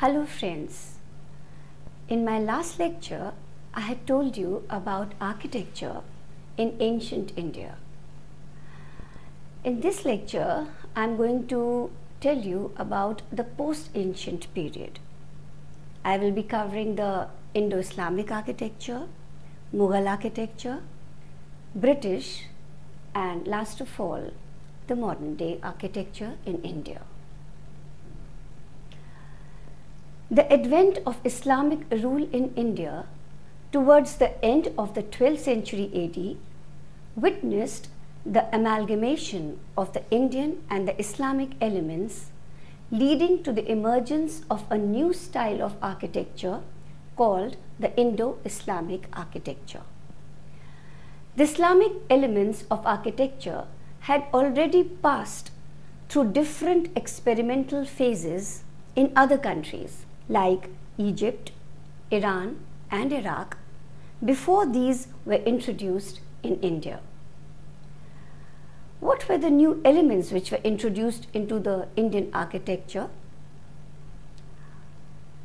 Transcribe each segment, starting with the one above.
Hello friends, in my last lecture I had told you about architecture in ancient India. In this lecture I am going to tell you about the post-ancient period. I will be covering the Indo-Islamic architecture, Mughal architecture, British, and last of all the modern day architecture in India. The advent of Islamic rule in India towards the end of the 12th century AD witnessed the amalgamation of the Indian and the Islamic elements, leading to the emergence of a new style of architecture called the Indo-Islamic architecture. The Islamic elements of architecture had already passed through different experimental phases in other countries like Egypt, Iran and Iraq before these were introduced in India. What were the new elements which were introduced into the Indian architecture?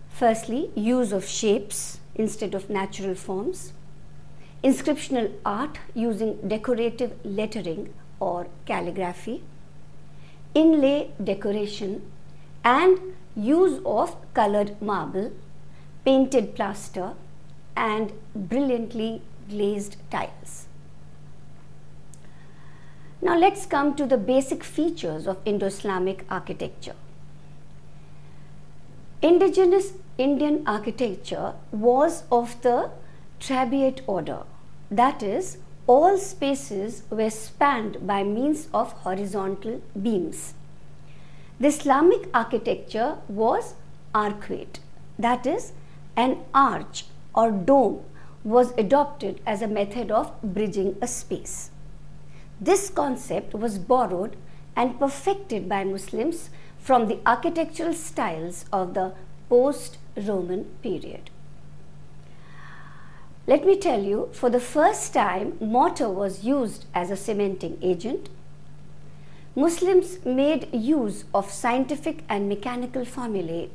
Firstly, use of shapes instead of natural forms, inscriptional art using decorative lettering or calligraphy, inlay decoration, and use of colored marble, painted plaster, and brilliantly glazed tiles. Now let's come to the basic features of Indo-Islamic architecture. Indigenous Indian architecture was of the trabeate order, that is, all spaces were spanned by means of horizontal beams. The Islamic architecture was arcuate, that is, an arch or dome was adopted as a method of bridging a space. This concept was borrowed and perfected by Muslims from the architectural styles of the post-Roman period. Let me tell you, for the first time, mortar was used as a cementing agent. Muslims made use of scientific and mechanical formulae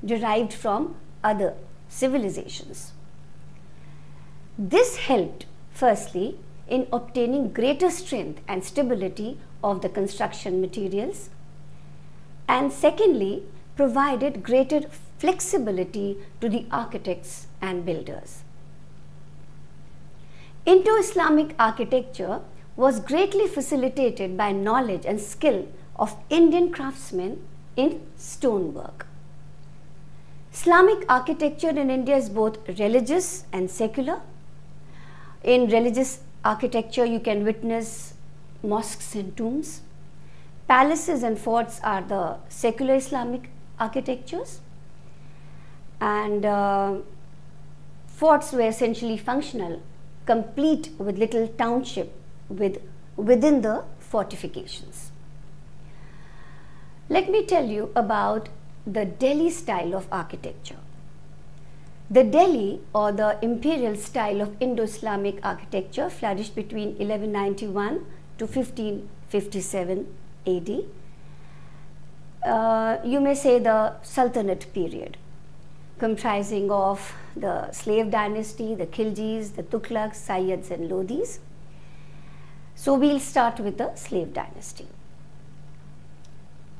derived from other civilizations. This helped, firstly, in obtaining greater strength and stability of the construction materials, and secondly, provided greater flexibility to the architects and builders. Indo-Islamic architecture was greatly facilitated by knowledge and skill of Indian craftsmen in stonework. Islamic architecture in India is both religious and secular. In religious architecture, you can witness mosques and tombs. Palaces and forts are the secular Islamic architectures, and forts were essentially functional, complete with little township within the fortifications. Let me tell you about the Delhi style of architecture. The Delhi or the imperial style of Indo-Islamic architecture flourished between 1191 to 1557 AD. You may say the Sultanate period, comprising of the slave dynasty, the Khiljis, the Tughlaqs, Sayyids and Lodhis. So we'll start with the slave dynasty.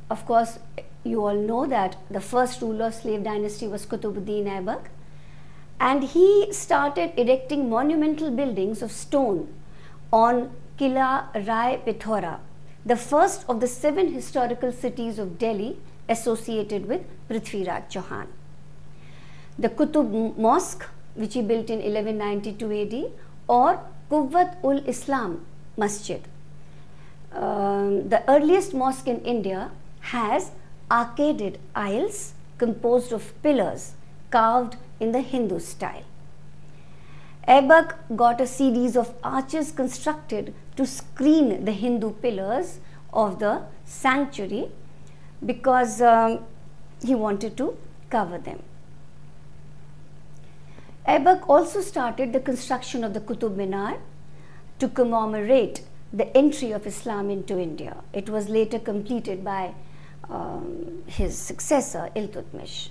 Of course, you all know that the first ruler of slave dynasty was Qutubuddin Aibak, and he started erecting monumental buildings of stone on Kila Rai Pithora, the first of the 7 historical cities of Delhi associated with Prithviraj Chauhan. The Qutub Mosque, which he built in 1192 AD, or Quwwat-ul-Islam Masjid. The earliest mosque in India has arcaded aisles composed of pillars carved in the Hindu style. Aibak got a series of arches constructed to screen the Hindu pillars of the sanctuary because he wanted to cover them. Aibak also started the construction of the Qutub Minar to commemorate the entry of Islam into India. It was later completed by his successor Iltutmish.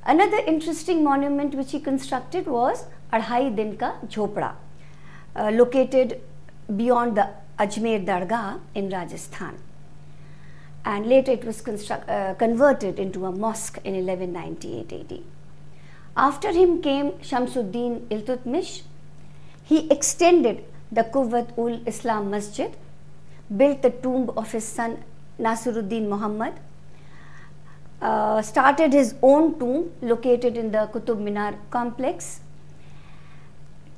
Another interesting monument which he constructed was Adhai Din Ka Jhopda, located beyond the Ajmer Dargah in Rajasthan, and later it was converted into a mosque in 1198 AD. After him came Shamsuddin Iltutmish. He extended the Quwwat-ul-Islam Masjid, built the tomb of his son Nasiruddin Muhammad, started his own tomb located in the Qutub Minar complex.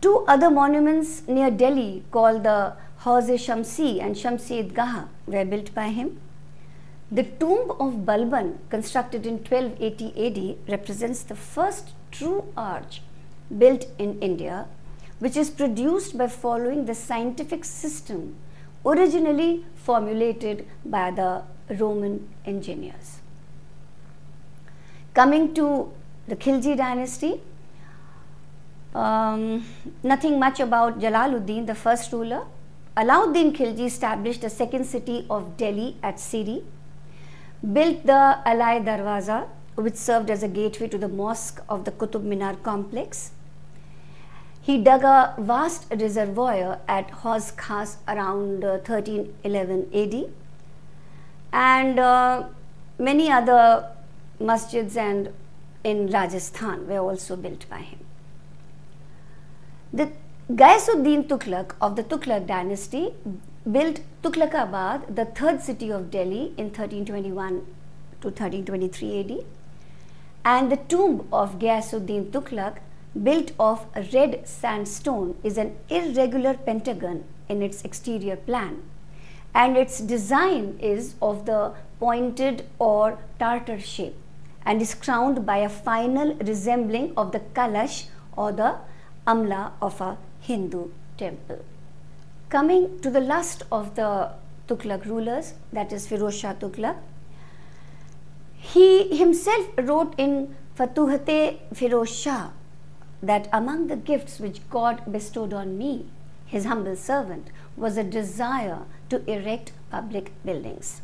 Two other monuments near Delhi called the Hauz-e-Shamsi and Shamsi Idgah were built by him. The tomb of Balban, constructed in 1280 AD, represents the first true arch built in India, which is produced by following the scientific system originally formulated by the Roman engineers. Coming to the Khilji dynasty, nothing much about Jalaluddin, the first ruler. Alauddin Khilji established the second city of Delhi at Siri, built the Alai Darwaza, which served as a gateway to the mosque of the Qutub Minar complex. He dug a vast reservoir at Hauz Khas around 1311 AD, and many other masjids and in Rajasthan were also built by him. The Ghaisuddin Tughlaq of the Tughlaq dynasty built Tughlaqabad, the third city of Delhi, in 1321 to 1323 AD, and the tomb of Ghaisuddin Tughlaq, built of red sandstone, is an irregular pentagon in its exterior plan, and its design is of the pointed or tartar shape and is crowned by a final resembling of the Kalash or the Amla of a Hindu temple. Coming to the last of the Tughlaq rulers, that is Firoz Shah Tughlaq. He himself wrote in Futuhat-e Firoz Shah that among the gifts which God bestowed on me, his humble servant, was a desire to erect public buildings.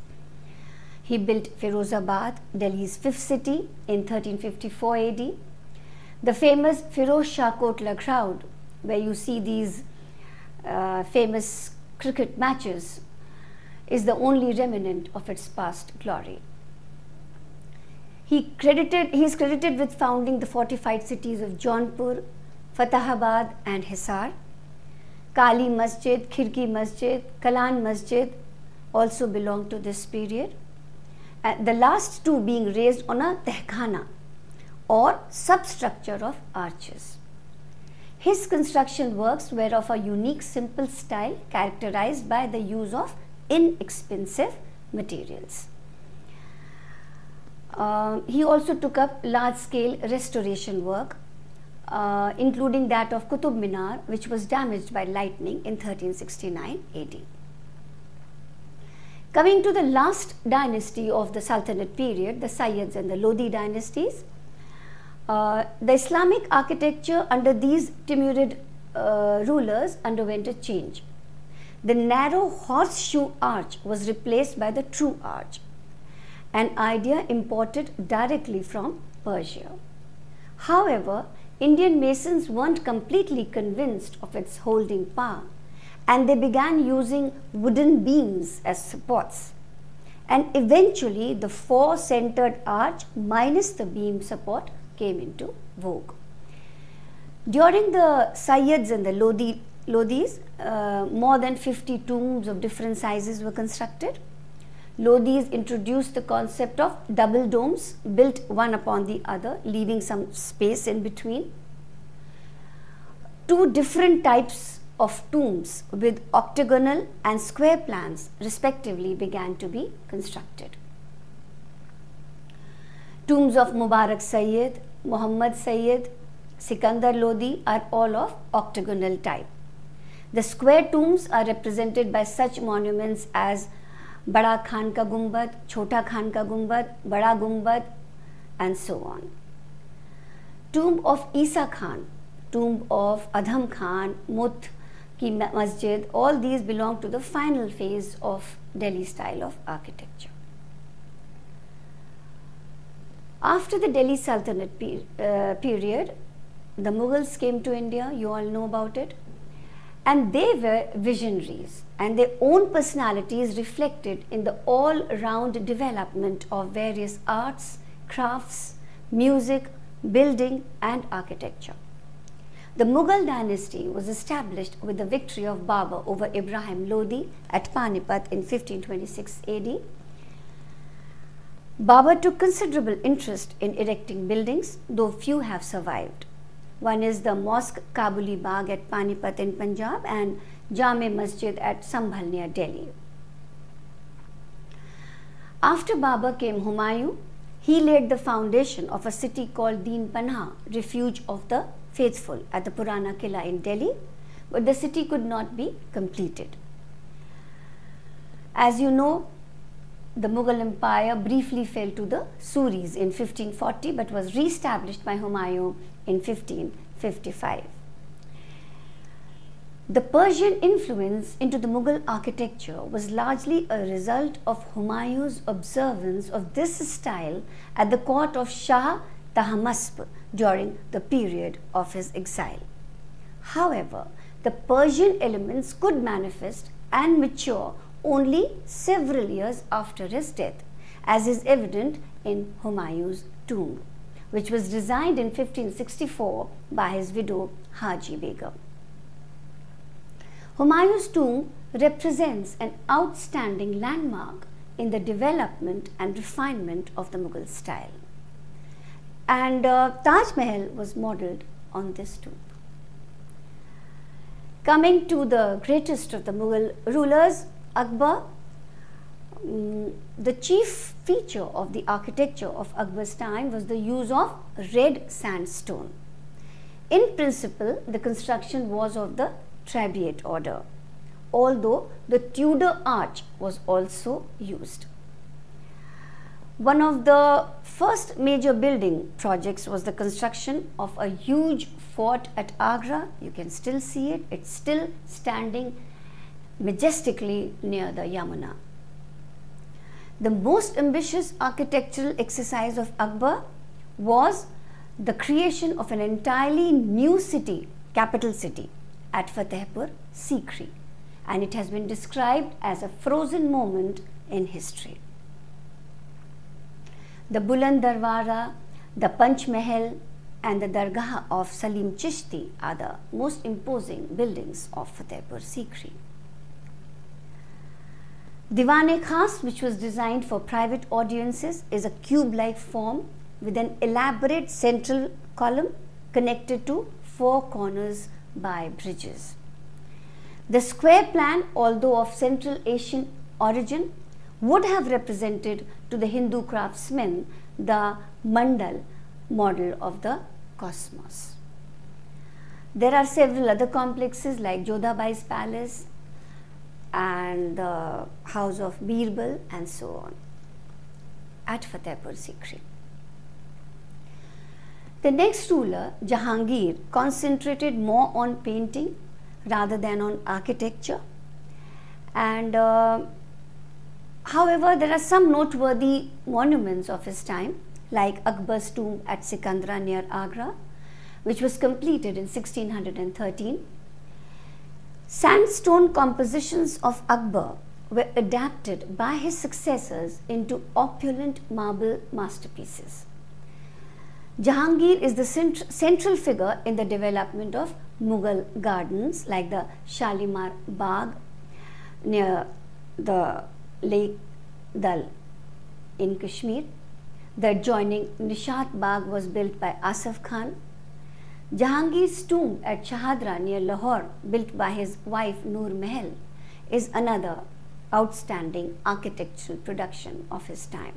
He built Firozabad, Delhi's fifth city, in 1354 AD. The famous Firoz Shah Kotla crowd, where you see these famous cricket matches, is the only remnant of its past glory. He is credited with founding the fortified cities of Jaunpur, Fatahabad and Hisar. Kali Masjid, Khirki Masjid, Kalan Masjid also belong to this period, the last two being raised on a tehkhana or substructure of arches. His construction works were of a unique simple style characterized by the use of inexpensive materials. He also took up large-scale restoration work, including that of Qutub Minar, which was damaged by lightning in 1369 AD. Coming to the last dynasty of the Sultanate period, the Sayyids and the Lodi dynasties, the Islamic architecture under these Timurid rulers underwent a change. The narrow horseshoe arch was replaced by the true arch, an idea imported directly from Persia. However, Indian masons weren't completely convinced of its holding power, and they began using wooden beams as supports. And eventually, the four-centered arch minus the beam support came into vogue. During the Sayyids and the Lodis, more than 50 tombs of different sizes were constructed. Lodis introduced the concept of double domes built one upon the other, leaving some space in between. Two different types of tombs with octagonal and square plans respectively began to be constructed. Tombs of Mubarak Sayyid, Muhammad Sayyid, Sikandar Lodi are all of octagonal type. The square tombs are represented by such monuments as Bada Khan Ka Gumbad, Chota Khan Ka Gumbad, Bada Gumbad, and so on. Tomb of Isa Khan, tomb of Adham Khan, Mut Ki Masjid, all these belong to the final phase of Delhi style of architecture. After the Delhi Sultanate period, the Mughals came to India, you all know about it, and they were visionaries, and their own personalities reflected in the all-round development of various arts, crafts, music, building and architecture. The Mughal dynasty was established with the victory of Babur over Ibrahim Lodi at Panipat in 1526 AD. Babur took considerable interest in erecting buildings, though few have survived. One is the Mosque Kabuli Bagh at Panipat in Punjab and Jame Masjid at Sambhal near Delhi. After Babur came Humayun. He laid the foundation of a city called Deen Panah, refuge of the faithful, at the Purana Killa in Delhi, but the city could not be completed. As you know, the Mughal Empire briefly fell to the Suris in 1540 but was re-established by Humayun in 1555. The Persian influence into the Mughal architecture was largely a result of Humayun's observance of this style at the court of Shah Tahmasp during the period of his exile. However, the Persian elements could manifest and mature only several years after his death, as is evident in Humayun's tomb, which was designed in 1564 by his widow Haji Begum. Humayun's tomb represents an outstanding landmark in the development and refinement of the Mughal style. And Taj Mahal was modelled on this tomb. Coming to the greatest of the Mughal rulers, Akbar, the chief feature of the architecture of Akbar's time was the use of red sandstone. In principle, the construction was of the trabeate order, although the Tudor arch was also used. One of the first major building projects was the construction of a huge fort at Agra. You can still see it. It's still standing majestically near the Yamuna. The most ambitious architectural exercise of Akbar was the creation of an entirely new city, capital city, at Fatehpur Sikri, and it has been described as a frozen moment in history. The Buland Darwara, the Panch Mahal and the Dargah of Salim Chishti are the most imposing buildings of Fatehpur Sikri. Diwan-e-Khas, which was designed for private audiences, is a cube-like form with an elaborate central column connected to four corners by bridges. The square plan, although of Central Asian origin, would have represented to the Hindu craftsmen the mandal model of the cosmos. There are several other complexes like Jodhabai's palace and the house of Birbal and so on at Fatehpur Sikri. The next ruler, Jahangir, concentrated more on painting rather than on architecture, and however, there are some noteworthy monuments of his time, like Akbar's tomb at Sikandra near Agra, which was completed in 1613. Sandstone compositions of Akbar were adapted by his successors into opulent marble masterpieces. Jahangir is the central figure in the development of Mughal gardens like the Shalimar Bagh near the Lake Dal in Kashmir. The adjoining Nishat Bagh was built by Asaf Khan. Jahangir's tomb at Shahadra near Lahore, built by his wife Noor Mahal, is another outstanding architectural production of his time.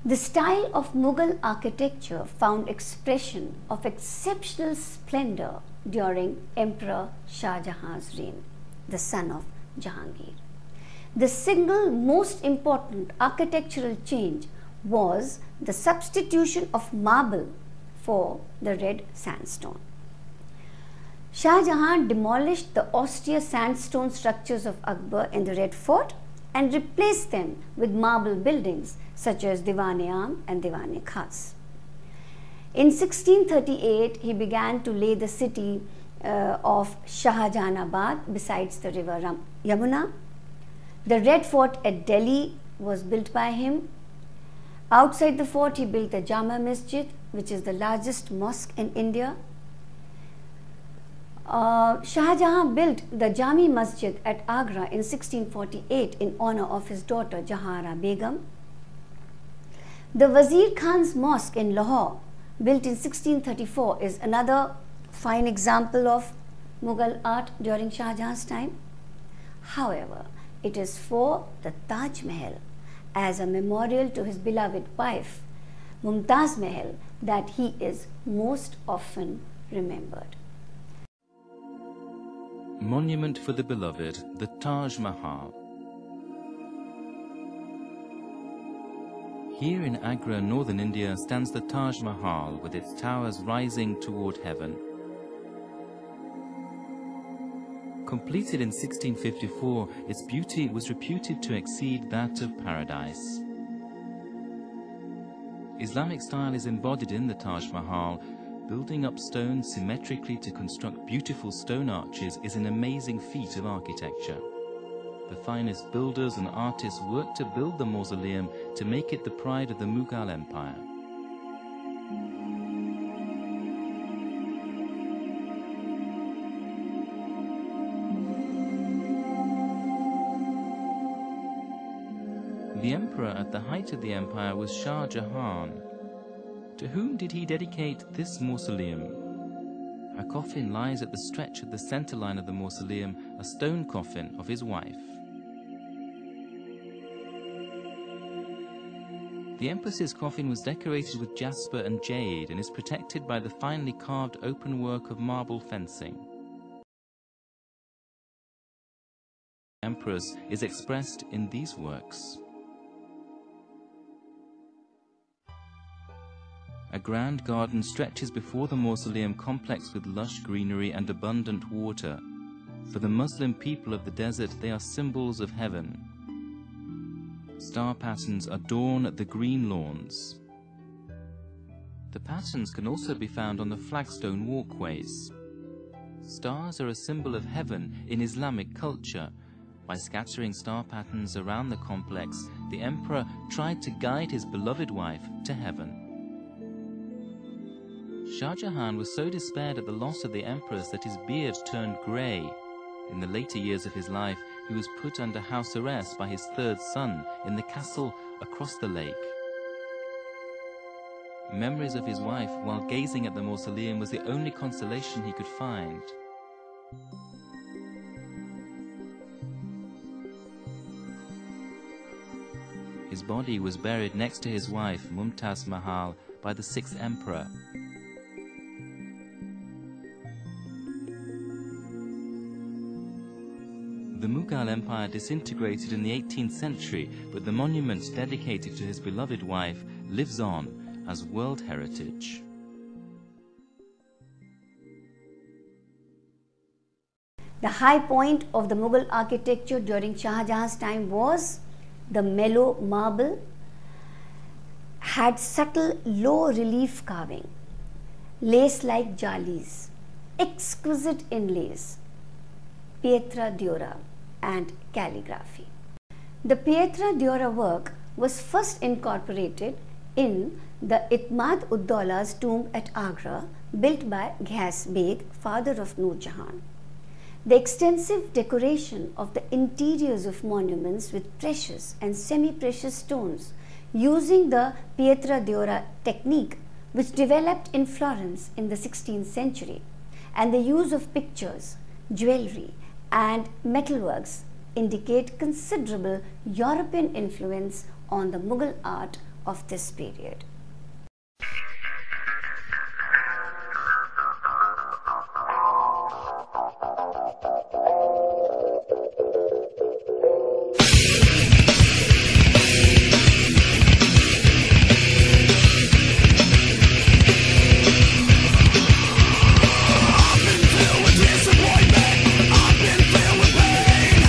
The style of Mughal architecture found expression of exceptional splendor during Emperor Shah Jahan's reign, the son of Jahangir. The single most important architectural change was the substitution of marble for the red sandstone. Shah Jahan demolished the austere sandstone structures of Akbar in the Red Fort and replaced them with marble buildings such as Diwan-e-Am and Diwan-e-Khas. In 1638, he began to lay the city of Shahjahanabad besides the river Yamuna. The Red Fort at Delhi was built by him. Outside the fort, he built the Jama Masjid, which is the largest mosque in India. Shah Jahan built the Jami Masjid at Agra in 1648 in honor of his daughter Jahara Begum. The Wazir Khan's mosque in Lahore, built in 1634, is another fine example of Mughal art during Shah Jahan's time. However, it is for the Taj Mahal as a memorial to his beloved wife Mumtaz Mahal that he is most often remembered. Monument for the beloved, the Taj Mahal. Here in Agra, northern India, stands the Taj Mahal with its towers rising toward heaven. Completed in 1654, its beauty was reputed to exceed that of paradise. Islamic style is embodied in the Taj Mahal. Building up stone symmetrically to construct beautiful stone arches is an amazing feat of architecture. The finest builders and artists worked to build the mausoleum to make it the pride of the Mughal Empire. The emperor at the height of the empire was Shah Jahan. To whom did he dedicate this mausoleum? A coffin lies at the stretch of the center line of the mausoleum, a stone coffin of his wife. The empress's coffin was decorated with jasper and jade and is protected by the finely carved open work of marble fencing. The empress is expressed in these works. A grand garden stretches before the mausoleum complex with lush greenery and abundant water. For the Muslim people of the desert, they are symbols of heaven. Star patterns adorn the green lawns. The patterns can also be found on the flagstone walkways. Stars are a symbol of heaven in Islamic culture. By scattering star patterns around the complex, the emperor tried to guide his beloved wife to heaven. Shah Jahan was so despaired at the loss of the empress that his beard turned grey. In the later years of his life, he was put under house arrest by his third son in the castle across the lake. Memories of his wife while gazing at the mausoleum was the only consolation he could find. His body was buried next to his wife, Mumtaz Mahal, by the sixth emperor. The Mughal Empire disintegrated in the 18th century, but the monument dedicated to his beloved wife lives on as World Heritage. The high point of the Mughal architecture during Shah Jahan's time was the mellow marble, had subtle low relief carving, lace-like jalis, exquisite inlays, pietra dura and calligraphy. The pietra dura work was first incorporated in the Itmad-ud-Daula's tomb at Agra, built by Ghiyas Beg, father of Nur Jahan. The extensive decoration of the interiors of monuments with precious and semi-precious stones using the pietra dura technique, which developed in Florence in the 16th century, and the use of pictures, jewelry and metalworks indicate considerable European influence on the Mughal art of this period. I've been filled with pain,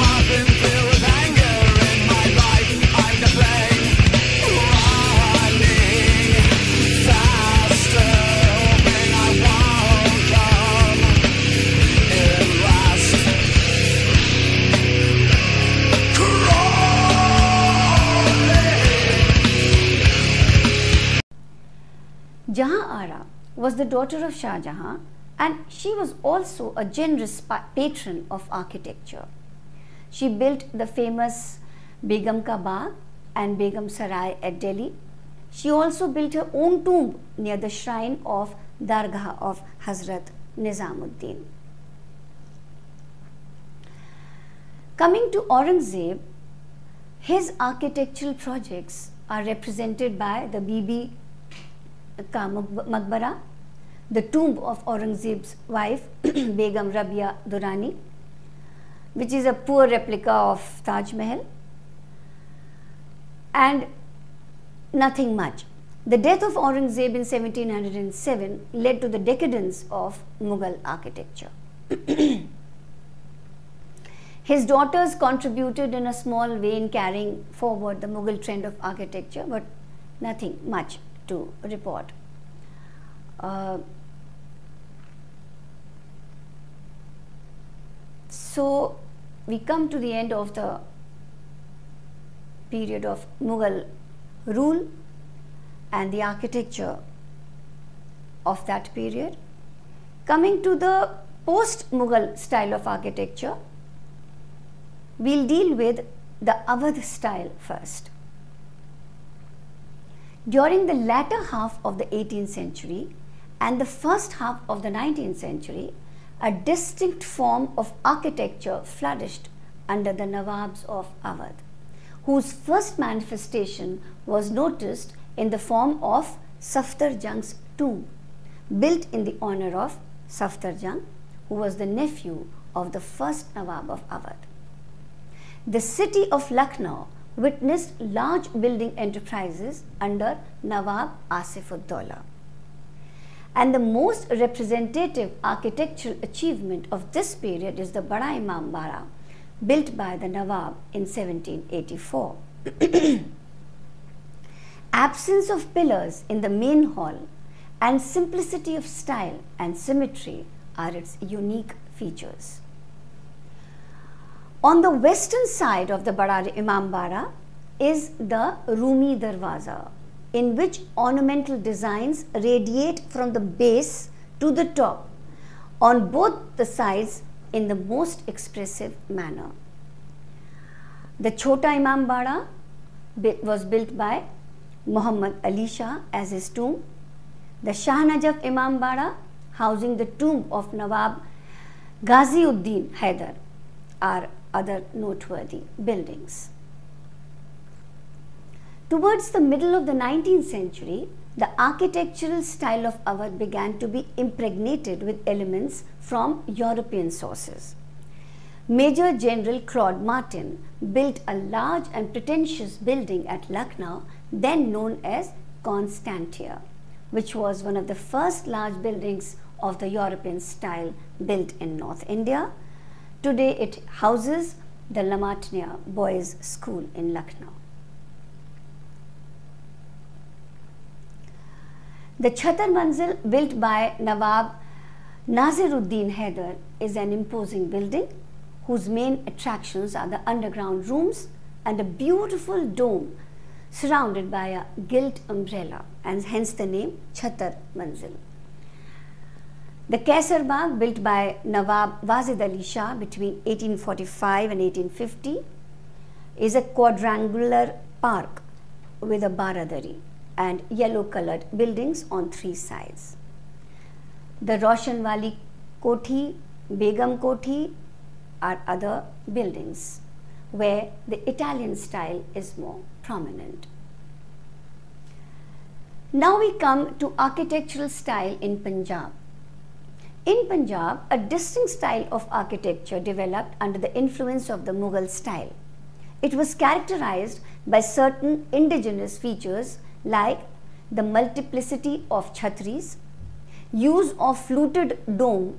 I've been filled with anger. Jahan Ara was the daughter of Shah Jahan, and she was also a generous patron of architecture. She built the famous Begum Ka Bagh and Begum Sarai at Delhi. She also built her own tomb near the shrine of Dargah of Hazrat Nizamuddin. Coming to Aurangzeb, his architectural projects are represented by the Bibi Ka Maqbara, the tomb of Aurangzeb's wife Begum Rabia Durrani, which is a poor replica of Taj Mahal, and nothing much. The death of Aurangzeb in 1707 led to the decadence of Mughal architecture. His daughters contributed in a small way in carrying forward the Mughal trend of architecture, but nothing much to report. So we come to the end of the period of Mughal rule and the architecture of that period. Coming to the post-Mughal style of architecture, we'll deal with the Awadh style first. During the latter half of the 18th century and the first half of the 19th century, a distinct form of architecture flourished under the Nawabs of Awadh, whose first manifestation was noticed in the form of Safdar Jung's tomb, built in the honor of Safdar Jung, who was the nephew of the first Nawab of Awadh. The city of Lucknow witnessed large building enterprises under Nawab Asif-ud-Daula. And the most representative architectural achievement of this period is the Bada Imam Bara, built by the Nawab in 1784. Absence of pillars in the main hall and simplicity of style and symmetry are its unique features. On the western side of the Bada Imam Bara is the Rumi Darwaza, in which ornamental designs radiate from the base to the top on both the sides in the most expressive manner. The Chota Imam Bara was built by Muhammad Ali Shah as his tomb. The Shah Najaf Imam Bara, housing the tomb of Nawab Ghaziuddin Haidar, are other noteworthy buildings. Towards the middle of the 19th century, the architectural style of Awadh began to be impregnated with elements from European sources. Major General Claude Martin built a large and pretentious building at Lucknow, then known as Constantia, which was one of the first large buildings of the European style built in North India. Today it houses the Lamatnia Boys School in Lucknow. The Chhatar Manzil, built by Nawab Naziruddin Haidar, is an imposing building whose main attractions are the underground rooms and a beautiful dome surrounded by a gilt umbrella, and hence the name Chhatar Manzil. The Kaisar Bagh, built by Nawab Wazid Ali Shah between 1845 and 1850, is a quadrangular park with a baradari and yellow-colored buildings on three sides. The Roshanwali Kothi, Begum Kothi are other buildings where the Italian style is more prominent. Now we come to architectural style in Punjab. In Punjab, a distinct style of architecture developed under the influence of the Mughal style. It was characterized by certain indigenous features like the multiplicity of chhatris, use of fluted dome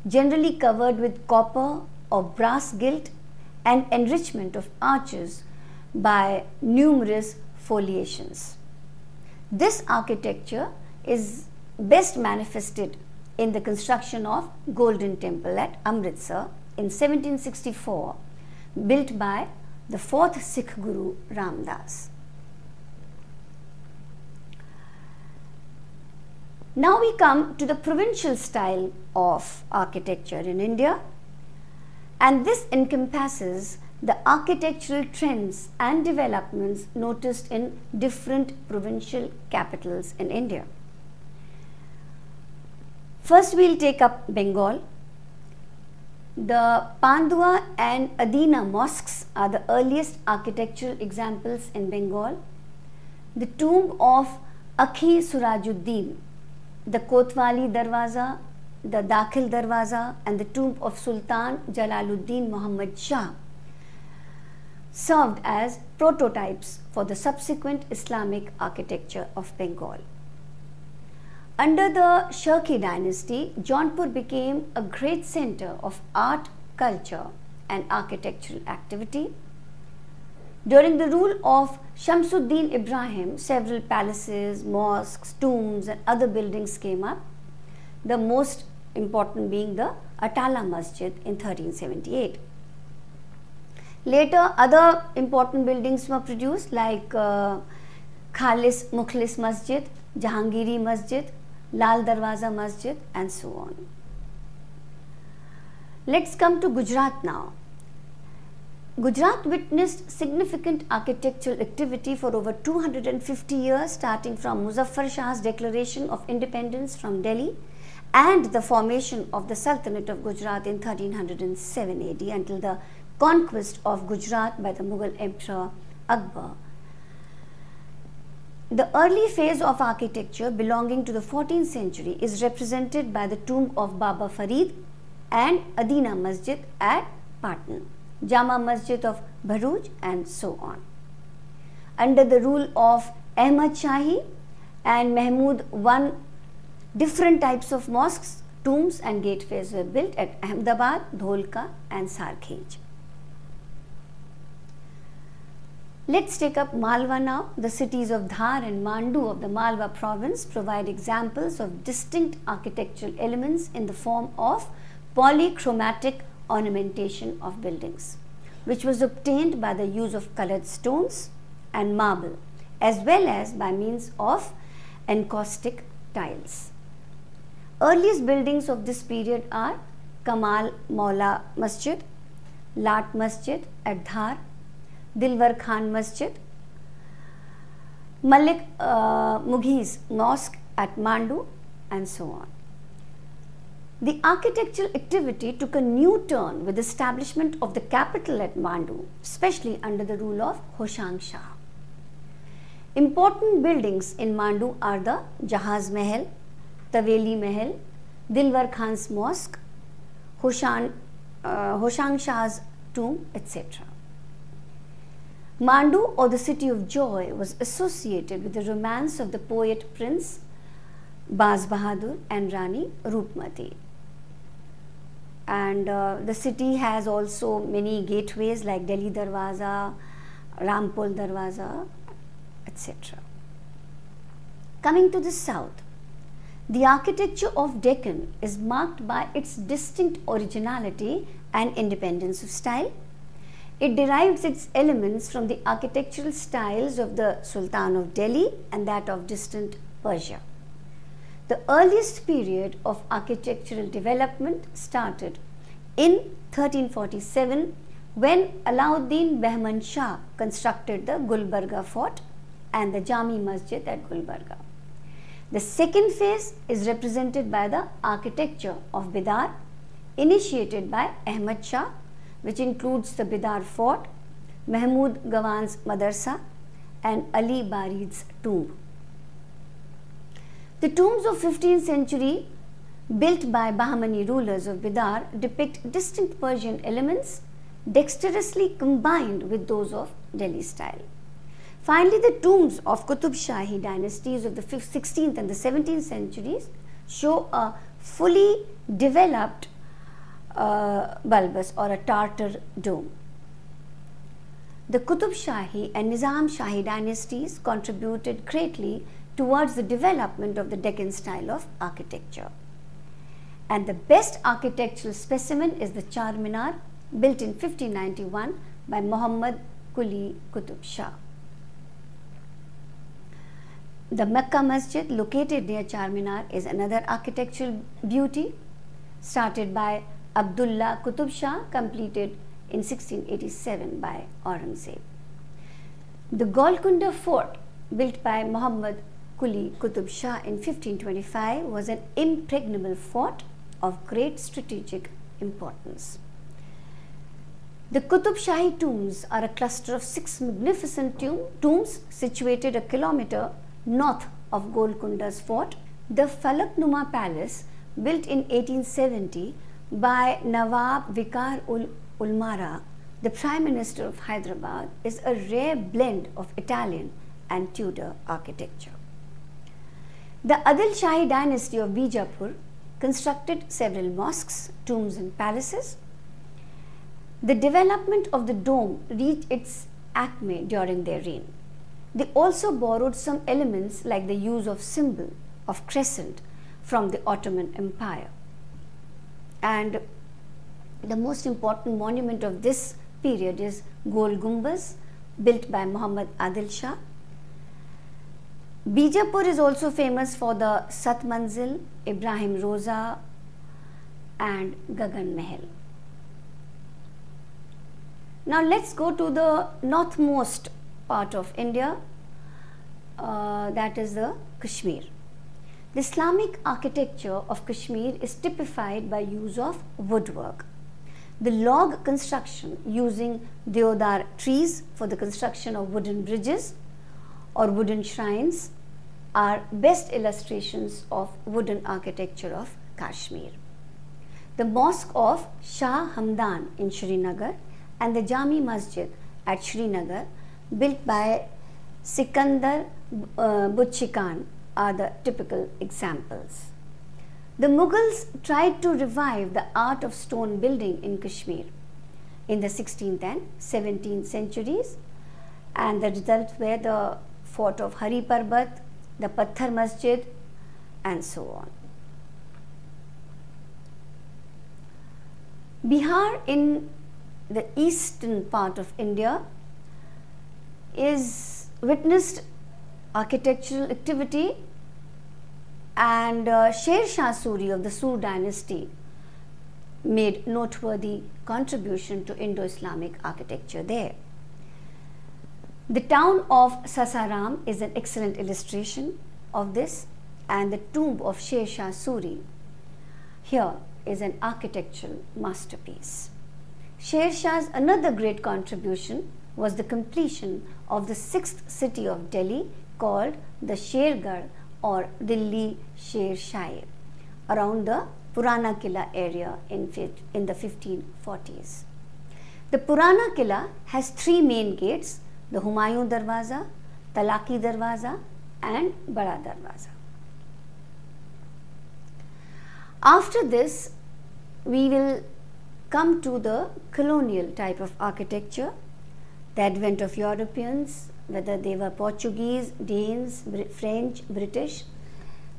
generally covered with copper or brass gilt, and enrichment of arches by numerous foliations. This architecture is best manifested in the construction of Golden Temple at Amritsar in 1764, built by the 4th Sikh Guru Ram Das. Now we come to the provincial style of architecture in India, and this encompasses the architectural trends and developments noticed in different provincial capitals in India. First, we'll take up Bengal. The Pandua and Adina mosques are the earliest architectural examples in Bengal. The tomb of Akhi Surajuddin, the Kotwali Darwaza, the Dakhil Darwaza, and the tomb of Sultan Jalaluddin Muhammad Shah served as prototypes for the subsequent Islamic architecture of Bengal. Under the Shirki dynasty, Jaunpur became a great center of art, culture, and architectural activity. During the rule of Shamsuddin Ibrahim, several palaces, mosques, tombs, and other buildings came up, the most important being the Atala Masjid in 1378. Later, other important buildings were produced like Khalis Mukhlis Masjid, Jahangiri Masjid, Lal Darwaza Masjid, and so on. Let's come to Gujarat now. Gujarat witnessed significant architectural activity for over 250 years, starting from Muzaffar Shah's declaration of independence from Delhi and the formation of the Sultanate of Gujarat in 1307 AD until the conquest of Gujarat by the Mughal Emperor Akbar. The early phase of architecture belonging to the 14th century is represented by the tomb of Baba Farid and Adina Masjid at Patan, Jama Masjid of Bharuch, and so on. Under the rule of Ahmad Shahi and Mahmud I, different types of mosques, tombs, and gateways were built at Ahmedabad, Dholka, and Sarkhej. Let's take up Malwa now. The cities of Dhar and Mandu of the Malwa province provide examples of distinct architectural elements in the form of polychromatic ornamentation of buildings, which was obtained by the use of colored stones and marble, as well as by means of encaustic tiles. Earliest buildings of this period are Kamal Maula Masjid, Lat Masjid at Dhar, Dilwar Khan Masjid, Malik Mughi's Mosque at Mandu, and so on. The architectural activity took a new turn with the establishment of the capital at Mandu, especially under the rule of Hoshang Shah. Important buildings in Mandu are the Jahaz Mahal, Taveli Mahal, Dilwar Khan's Mosque, Hoshang Shah's tomb, etc. Mandu, or the city of joy, was associated with the romance of the poet Prince Baz Bahadur and Rani Roopmati. And the city has also many gateways like Delhi Darwaza, Rampol Darwaza, etc. Coming to the south, the architecture of Deccan is marked by its distinct originality and independence of style. It derives its elements from the architectural styles of the Sultan of Delhi and that of distant Persia. The earliest period of architectural development started in 1347 when Alauddin Bahman Shah constructed the Gulbarga fort and the Jami Masjid at Gulbarga. The second phase is represented by the architecture of Bidar, initiated by Ahmad Shah, which includes the Bidar fort, Mahmud Gawan's Madarsa, and Ali Barid's tomb. The tombs of 15th century built by Bahmani rulers of Bidar depict distinct Persian elements dexterously combined with those of Delhi style. Finally, the tombs of Qutub Shahi dynasties of the 16th and the 17th centuries show a fully developed bulbous or a Tartar dome. The Qutub Shahi and Nizam Shahi dynasties contributed greatly towards the development of the Deccan style of architecture. And the best architectural specimen is the Char Minar, built in 1591 by Muhammad Quli Qutub Shah. The Mecca Masjid, located near Charminar, is another architectural beauty, started by Abdullah Qutub Shah, completed in 1687 by Aurangzeb. The Golconda Fort, built by Muhammad Quli Qutub Shah in 1525, was an impregnable fort of great strategic importance. The Qutub Shahi tombs are a cluster of 6 magnificent tombs situated a kilometer north of Golconda's fort. The Falak Numa Palace, built in 1870 by Nawab Vikar ul Ulmara, the Prime Minister of Hyderabad, is a rare blend of Italian and Tudor architecture. The Adil Shahi dynasty of Bijapur constructed several mosques, tombs and palaces. The development of the dome reached its acme during their reign. They also borrowed some elements like the use of symbol of crescent from the Ottoman Empire. And the most important monument of this period is Gol Gumbaz, built by Muhammad Adil Shah. Bijapur is also famous for the Sat Manzil, Ibrahim Roza and Gagan Mahal. Now let's go to the northmost part of India, that is the Kashmir. The Islamic architecture of Kashmir is typified by use of woodwork. The log construction using deodar trees for the construction of wooden bridges or wooden shrines are best illustrations of wooden architecture of Kashmir. The mosque of Shah Hamdan in Srinagar and the Jami Masjid at Srinagar, built by Sikandar Butchi Khan, are the typical examples. The Mughals tried to revive the art of stone building in Kashmir in the 16th and 17th centuries, and the result were the fort of Hari Parbat, the Patthar Masjid and so on. Bihar, in the eastern part of India, is witnessed architectural activity, and Sher Shah Suri of the Sur dynasty made noteworthy contribution to Indo-Islamic architecture there. The town of Sasaram is an excellent illustration of this, and the tomb of Sher Shah Suri here is an architectural masterpiece. Sher Shah's another great contribution was the completion of the 6th city of Delhi, called the Shergarh or Delhi Sher Shahi, around the Purana Killa area in the 1540s. The Purana Killa has 3 main gates: the Humayun Darwaza, Talaki Darwaza and Bada Darwaza. After this, we will come to the colonial type of architecture. The advent of Europeans, whether they were Portuguese, Danes, French, British,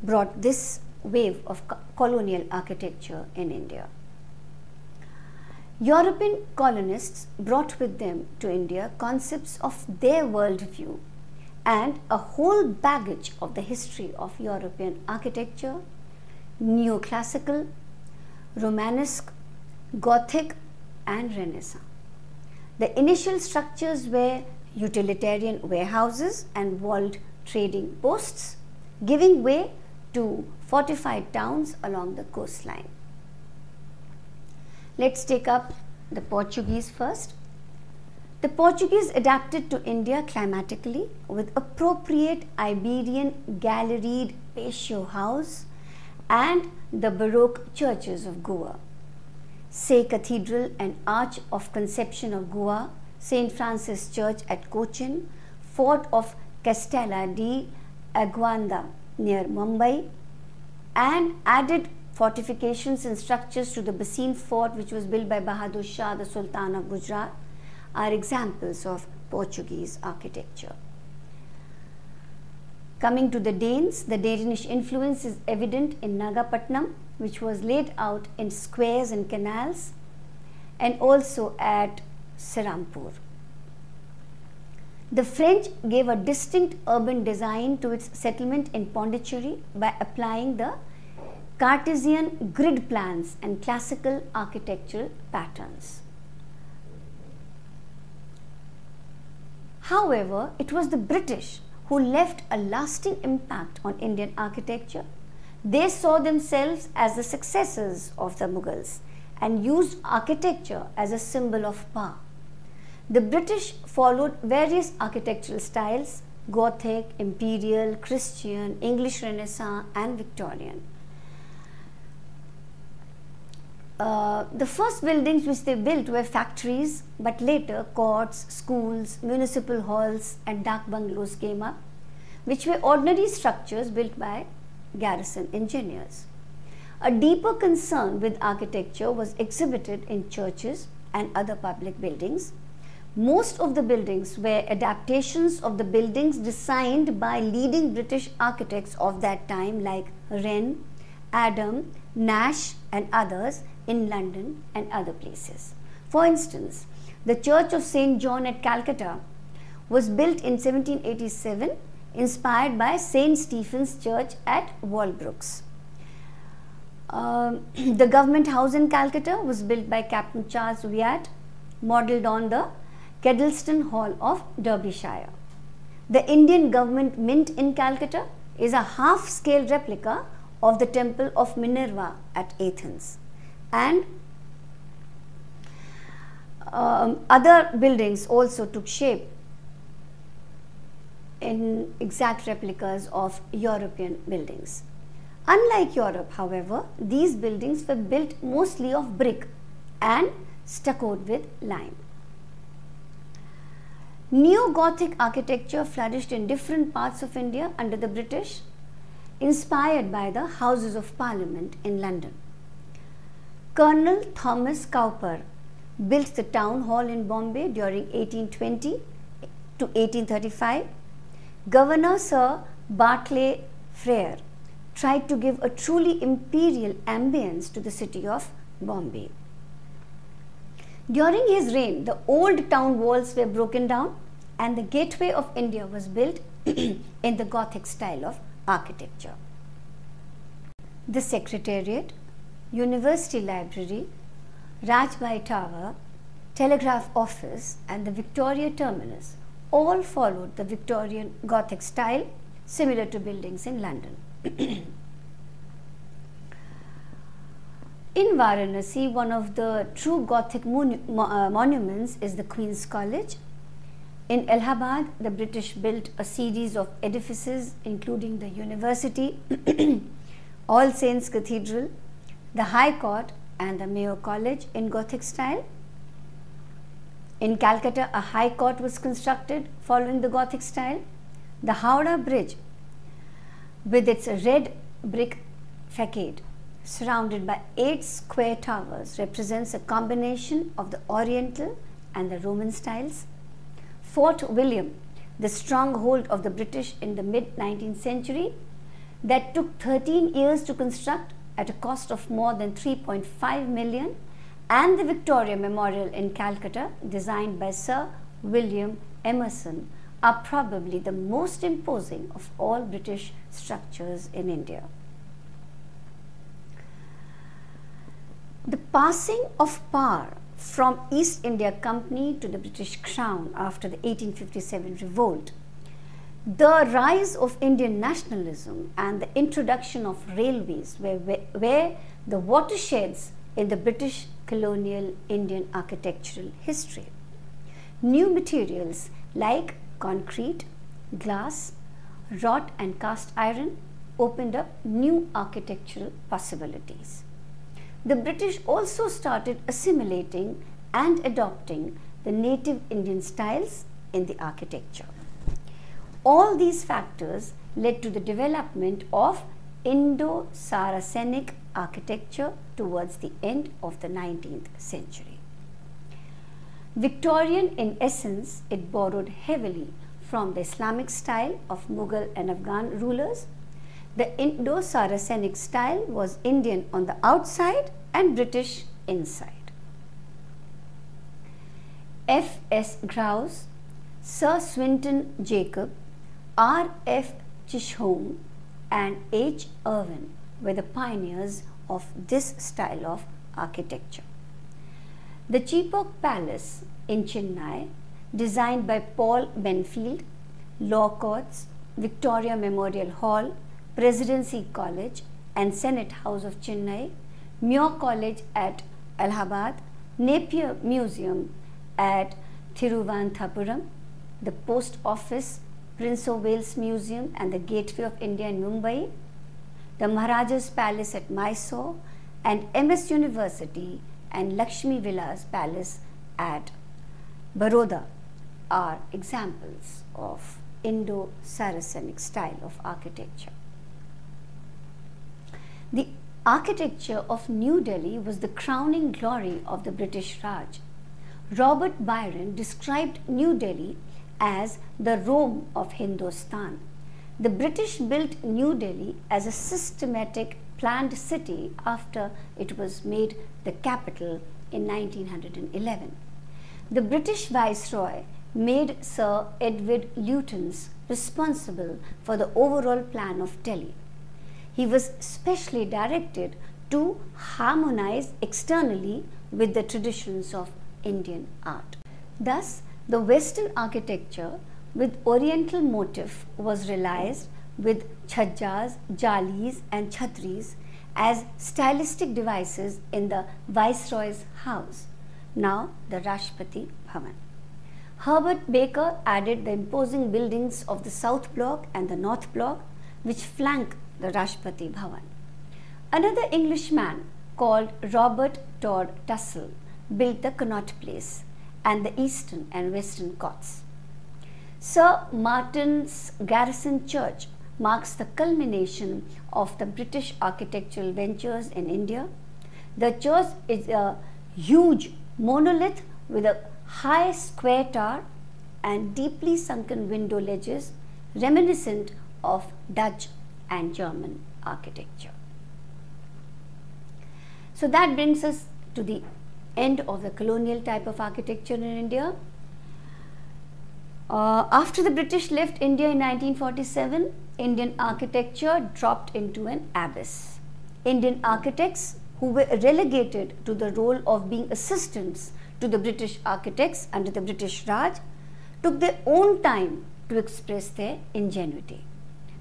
brought this wave of colonial architecture in India. European colonists brought with them to India concepts of their worldview and a whole baggage of the history of European architecture: neoclassical, Romanesque, Gothic and Renaissance. The initial structures were utilitarian warehouses and walled trading posts, giving way to fortified towns along the coastline. Let's take up the Portuguese first. The Portuguese adapted to India climatically with appropriate Iberian galleried patio house and the Baroque churches of Goa, Say Cathedral and Arch of Conception of Goa, St. Francis Church at Cochin, Fort of Castella di Aguada near Mumbai, and added fortifications and structures to the Bassein Fort, which was built by Bahadur Shah, the Sultan of Gujarat, are examples of Portuguese architecture. Coming to the Danes, the Danish influence is evident in Nagapattinam, which was laid out in squares and canals, and also at Serampore. The French gave a distinct urban design to its settlement in Pondicherry by applying the Cartesian grid plans and classical architectural patterns. However, it was the British who left a lasting impact on Indian architecture. They saw themselves as the successors of the Mughals and used architecture as a symbol of power. The British followed various architectural styles: Gothic, Imperial, Christian, English Renaissance and Victorian. The first buildings which they built were factories, but later courts, schools, municipal halls and dak bungalows came up, which were ordinary structures built by garrison engineers. A deeper concern with architecture was exhibited in churches and other public buildings. Most of the buildings were adaptations of the buildings designed by leading British architects of that time like Wren, Adam, Nash and others in London and other places. For instance, the Church of St. John at Calcutta was built in 1787, inspired by St. Stephen's Church at Walbrookes. The Government House in Calcutta was built by Captain Charles Wyatt, modelled on the Kedleston Hall of Derbyshire. The Indian Government Mint in Calcutta is a half-scale replica of the Temple of Minerva at Athens. And other buildings also took shape in exact replicas of European buildings. Unlike Europe, however, these buildings were built mostly of brick and stuccoed with lime. Neo-Gothic architecture flourished in different parts of India under the British, inspired by the Houses of Parliament in London. Colonel Thomas Cowper built the Town Hall in Bombay during 1820 to 1835. Governor Sir Barclay Frere tried to give a truly imperial ambience to the city of Bombay. During his reign, the old town walls were broken down and the Gateway of India was built in the Gothic style of architecture. The Secretariat, University Library, Rajbai Tower, Telegraph Office and the Victoria Terminus all followed the Victorian Gothic style, similar to buildings in London. In Varanasi, one of the true Gothic monuments is the Queen's College. In Allahabad, the British built a series of edifices including the University, All Saints Cathedral, the High Court and the Mayo College in Gothic style. In Calcutta, a High Court was constructed following the Gothic style. The Howrah Bridge, with its red brick facade surrounded by 8 square towers, represents a combination of the Oriental and the Roman styles. Fort William, the stronghold of the British in the mid-19th century, that took 13 years to construct at a cost of more than 3.5 million, and the Victoria Memorial in Calcutta, designed by Sir William Emerson, are probably the most imposing of all British structures in India. The passing of power from East India Company to the British Crown after the 1857 revolt, the rise of Indian nationalism and the introduction of railways were the watersheds in the British colonial Indian architectural history. New materials like concrete, glass, wrought and cast iron opened up new architectural possibilities. The British also started assimilating and adopting the native Indian styles in the architecture. All these factors led to the development of Indo-Saracenic architecture towards the end of the 19th century. Victorian in essence, it borrowed heavily from the Islamic style of Mughal and Afghan rulers. The Indo-Saracenic style was Indian on the outside and British inside. F. S. Grouse Sir Swinton Jacob, R. F. Chisholm and H. Irwin were the pioneers of this style of architecture. The Cheapok Palace in Chennai, designed by Paul Benfield, Law Courts, Victoria Memorial Hall, Presidency College and Senate House of Chennai, Muir College at Allahabad, Napier Museum at Thiruvananthapuram, the Post Office, Prince of Wales Museum and the Gateway of India in Mumbai, the Maharaja's Palace at Mysore and MS University and Lakshmi Vilas Palace at Baroda are examples of Indo-Saracenic style of architecture. The architecture of New Delhi was the crowning glory of the British Raj. Robert Byron described New Delhi as the Rome of Hindustan. The British built New Delhi as a systematic planned city after it was made the capital in 1911. The British Viceroy made Sir Edward Lutyens responsible for the overall plan of Delhi. He was specially directed to harmonize externally with the traditions of Indian art. Thus, the Western architecture with Oriental motif was realized with chhajjas, jalis and chhatris as stylistic devices in the Viceroy's house, now the Rashtrapati Bhavan. Herbert Baker added the imposing buildings of the South Block and the North Block, which flank the Rashtrapati Bhavan. Another Englishman called Robert Todd Tussell built the Connaught Place and the Eastern and Western Courts. Sir Martin's Garrison Church marks the culmination of the British architectural ventures in India. The church is a huge monolith with a high square tower and deeply sunken window ledges reminiscent of Dutch and German architecture. So that brings us to the end of the colonial type of architecture in India. After the British left India in 1947, Indian architecture dropped into an abyss. Indian architects, who were relegated to the role of being assistants to the British architects under the British Raj, took their own time to express their ingenuity.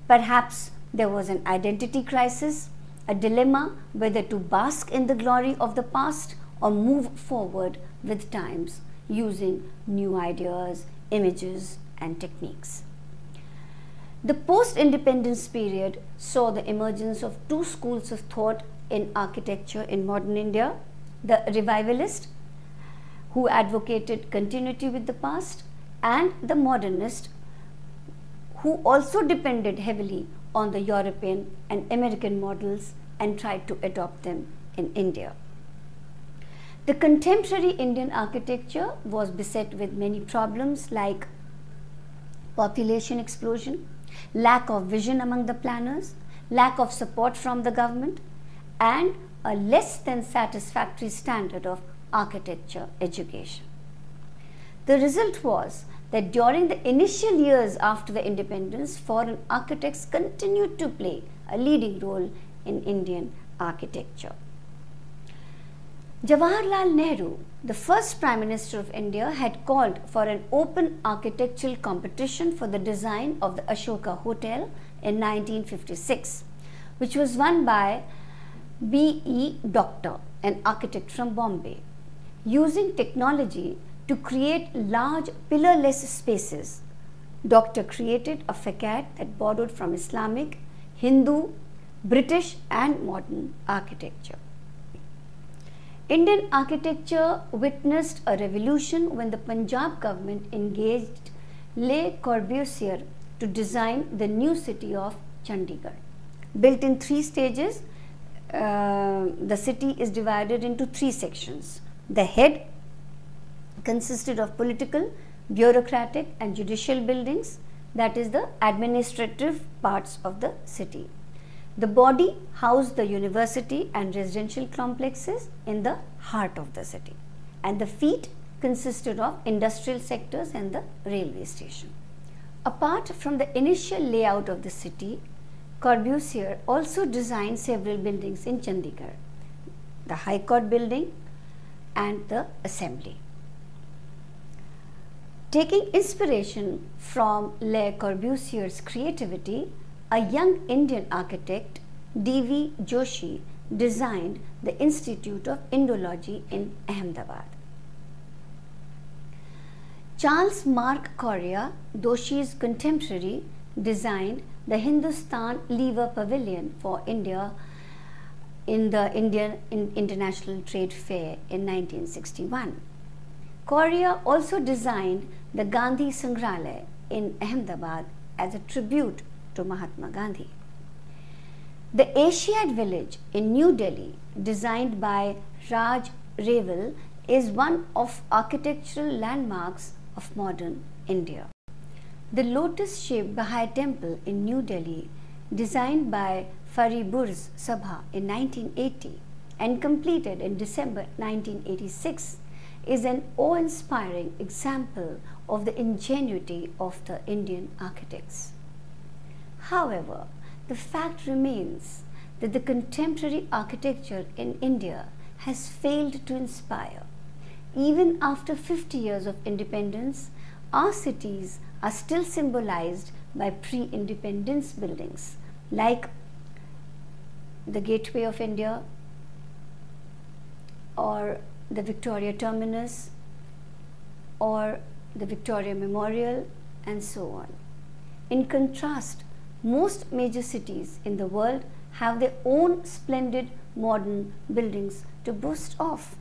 Perhaps there was an identity crisis, a dilemma whether to bask in the glory of the past or move forward with times using new ideas, images and techniques. The post-independence period saw the emergence of two schools of thought in architecture in modern India: the revivalist, who advocated continuity with the past, and the modernist, who also depended heavily on the European and American models and tried to adopt them in India. The contemporary Indian architecture was beset with many problems like population explosion, lack of vision among the planners, lack of support from the government, and a less than satisfactory standard of architecture education. The result was that during the initial years after the independence, foreign architects continued to play a leading role in Indian architecture. Jawaharlal Nehru, the first Prime Minister of India, had called for an open architectural competition for the design of the Ashoka Hotel in 1956, which was won by B.E. Doctor, an architect from Bombay. Using technology to create large pillarless spaces, Doctor created a facade that borrowed from Islamic, Hindu, British and modern architecture. Indian architecture witnessed a revolution when the Punjab government engaged Le Corbusier to design the new city of Chandigarh. Built in 3 stages, the city is divided into 3 sections. The head consisted of political, bureaucratic and judicial buildings, that is the administrative parts of the city. The body housed the university and residential complexes in the heart of the city, and the feet consisted of industrial sectors and the railway station. Apart from the initial layout of the city, Corbusier also designed several buildings in Chandigarh, the High Court building and the Assembly. Taking inspiration from Le Corbusier's creativity, a young Indian architect, D.V. Joshi, designed the Institute of Indology in Ahmedabad. Charles Mark Correa, Joshi's contemporary, designed the Hindustan Lever Pavilion for India in the Indian International Trade Fair in 1961. Correa also designed the Gandhi Sangrahalaya in Ahmedabad as a tribute to Mahatma Gandhi. The Asiad Village in New Delhi, designed by Raj Reval, is one of architectural landmarks of modern India. The lotus-shaped Baha'i temple in New Delhi, designed by Fariburz Sabha in 1980 and completed in December 1986, is an awe-inspiring example of the ingenuity of the Indian architects. However, the fact remains that the contemporary architecture in India has failed to inspire. Even after 50 years of independence, our cities are still symbolized by pre-independence buildings like the Gateway of India or the Victoria Terminus or the Victoria Memorial and so on. In contrast, most major cities in the world have their own splendid modern buildings to boast of.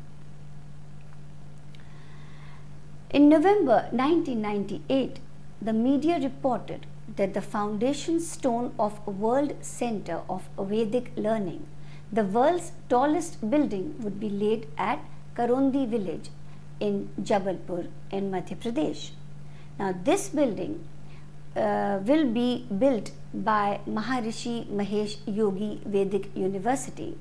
In November 1998, the media reported that the foundation stone of a World Center of Vedic Learning, the world's tallest building, would be laid at Karondi village in Jabalpur in Madhya Pradesh. Now this building will be built by Maharishi Mahesh Yogi Vedic University,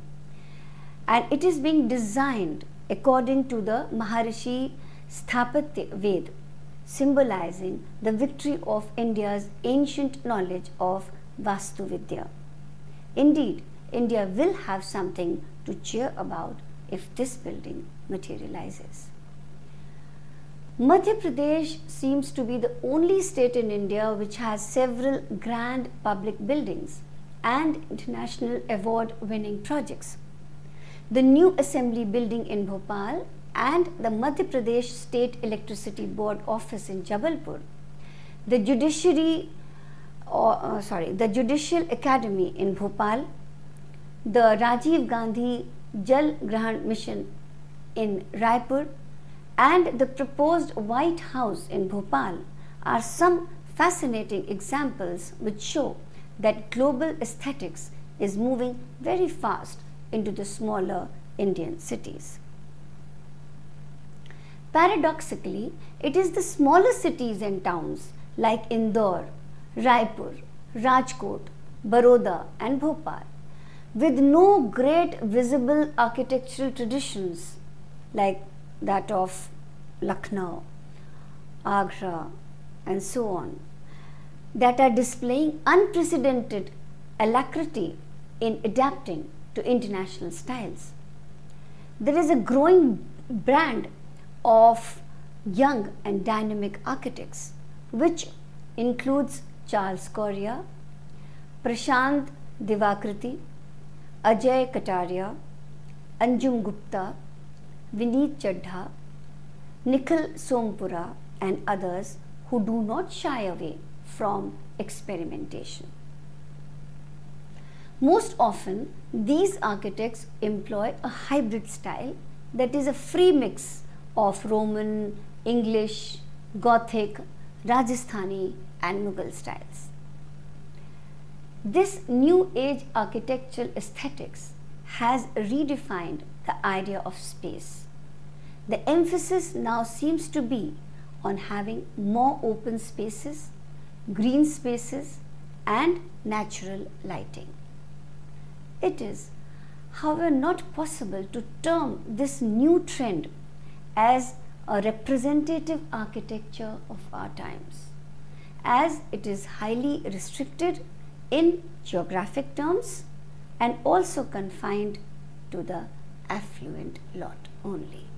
and it is being designed according to the Maharishi Sthapatya Ved, symbolizing the victory of India's ancient knowledge of Vastu Vidya. Indeed, India will have something to cheer about if this building materializes. Madhya Pradesh seems to be the only state in India which has several grand public buildings and international award-winning projects. The new Assembly building in Bhopal and the Madhya Pradesh State Electricity Board office in Jabalpur, the Judicial Academy in Bhopal, the Rajiv Gandhi Jal Grahan Mission in Raipur, and the proposed White House in Bhopal are some fascinating examples which show that global aesthetics is moving very fast into the smaller Indian cities. Paradoxically, it is the smaller cities and towns like Indore, Raipur, Rajkot, Baroda and Bhopal, with no great visible architectural traditions like that of Lucknow, Agra and so on, that are displaying unprecedented alacrity in adapting to international styles. There is a growing brand of young and dynamic architects, which includes Charles Correa, Prashant Divakriti, Ajay Kataria, Anjum Gupta, Vineet Chadha, Nikhil Sompura and others who do not shy away from experimentation. Most often, these architects employ a hybrid style that is a free mix of Roman, English, Gothic, Rajasthani and Mughal styles. This new age architectural aesthetics has redefined the idea of space. The emphasis now seems to be on having more open spaces, green spaces and natural lighting. It is, however, not possible to term this new trend as a representative architecture of our times, as it is highly restricted in geographic terms and also confined to the affluent lot only.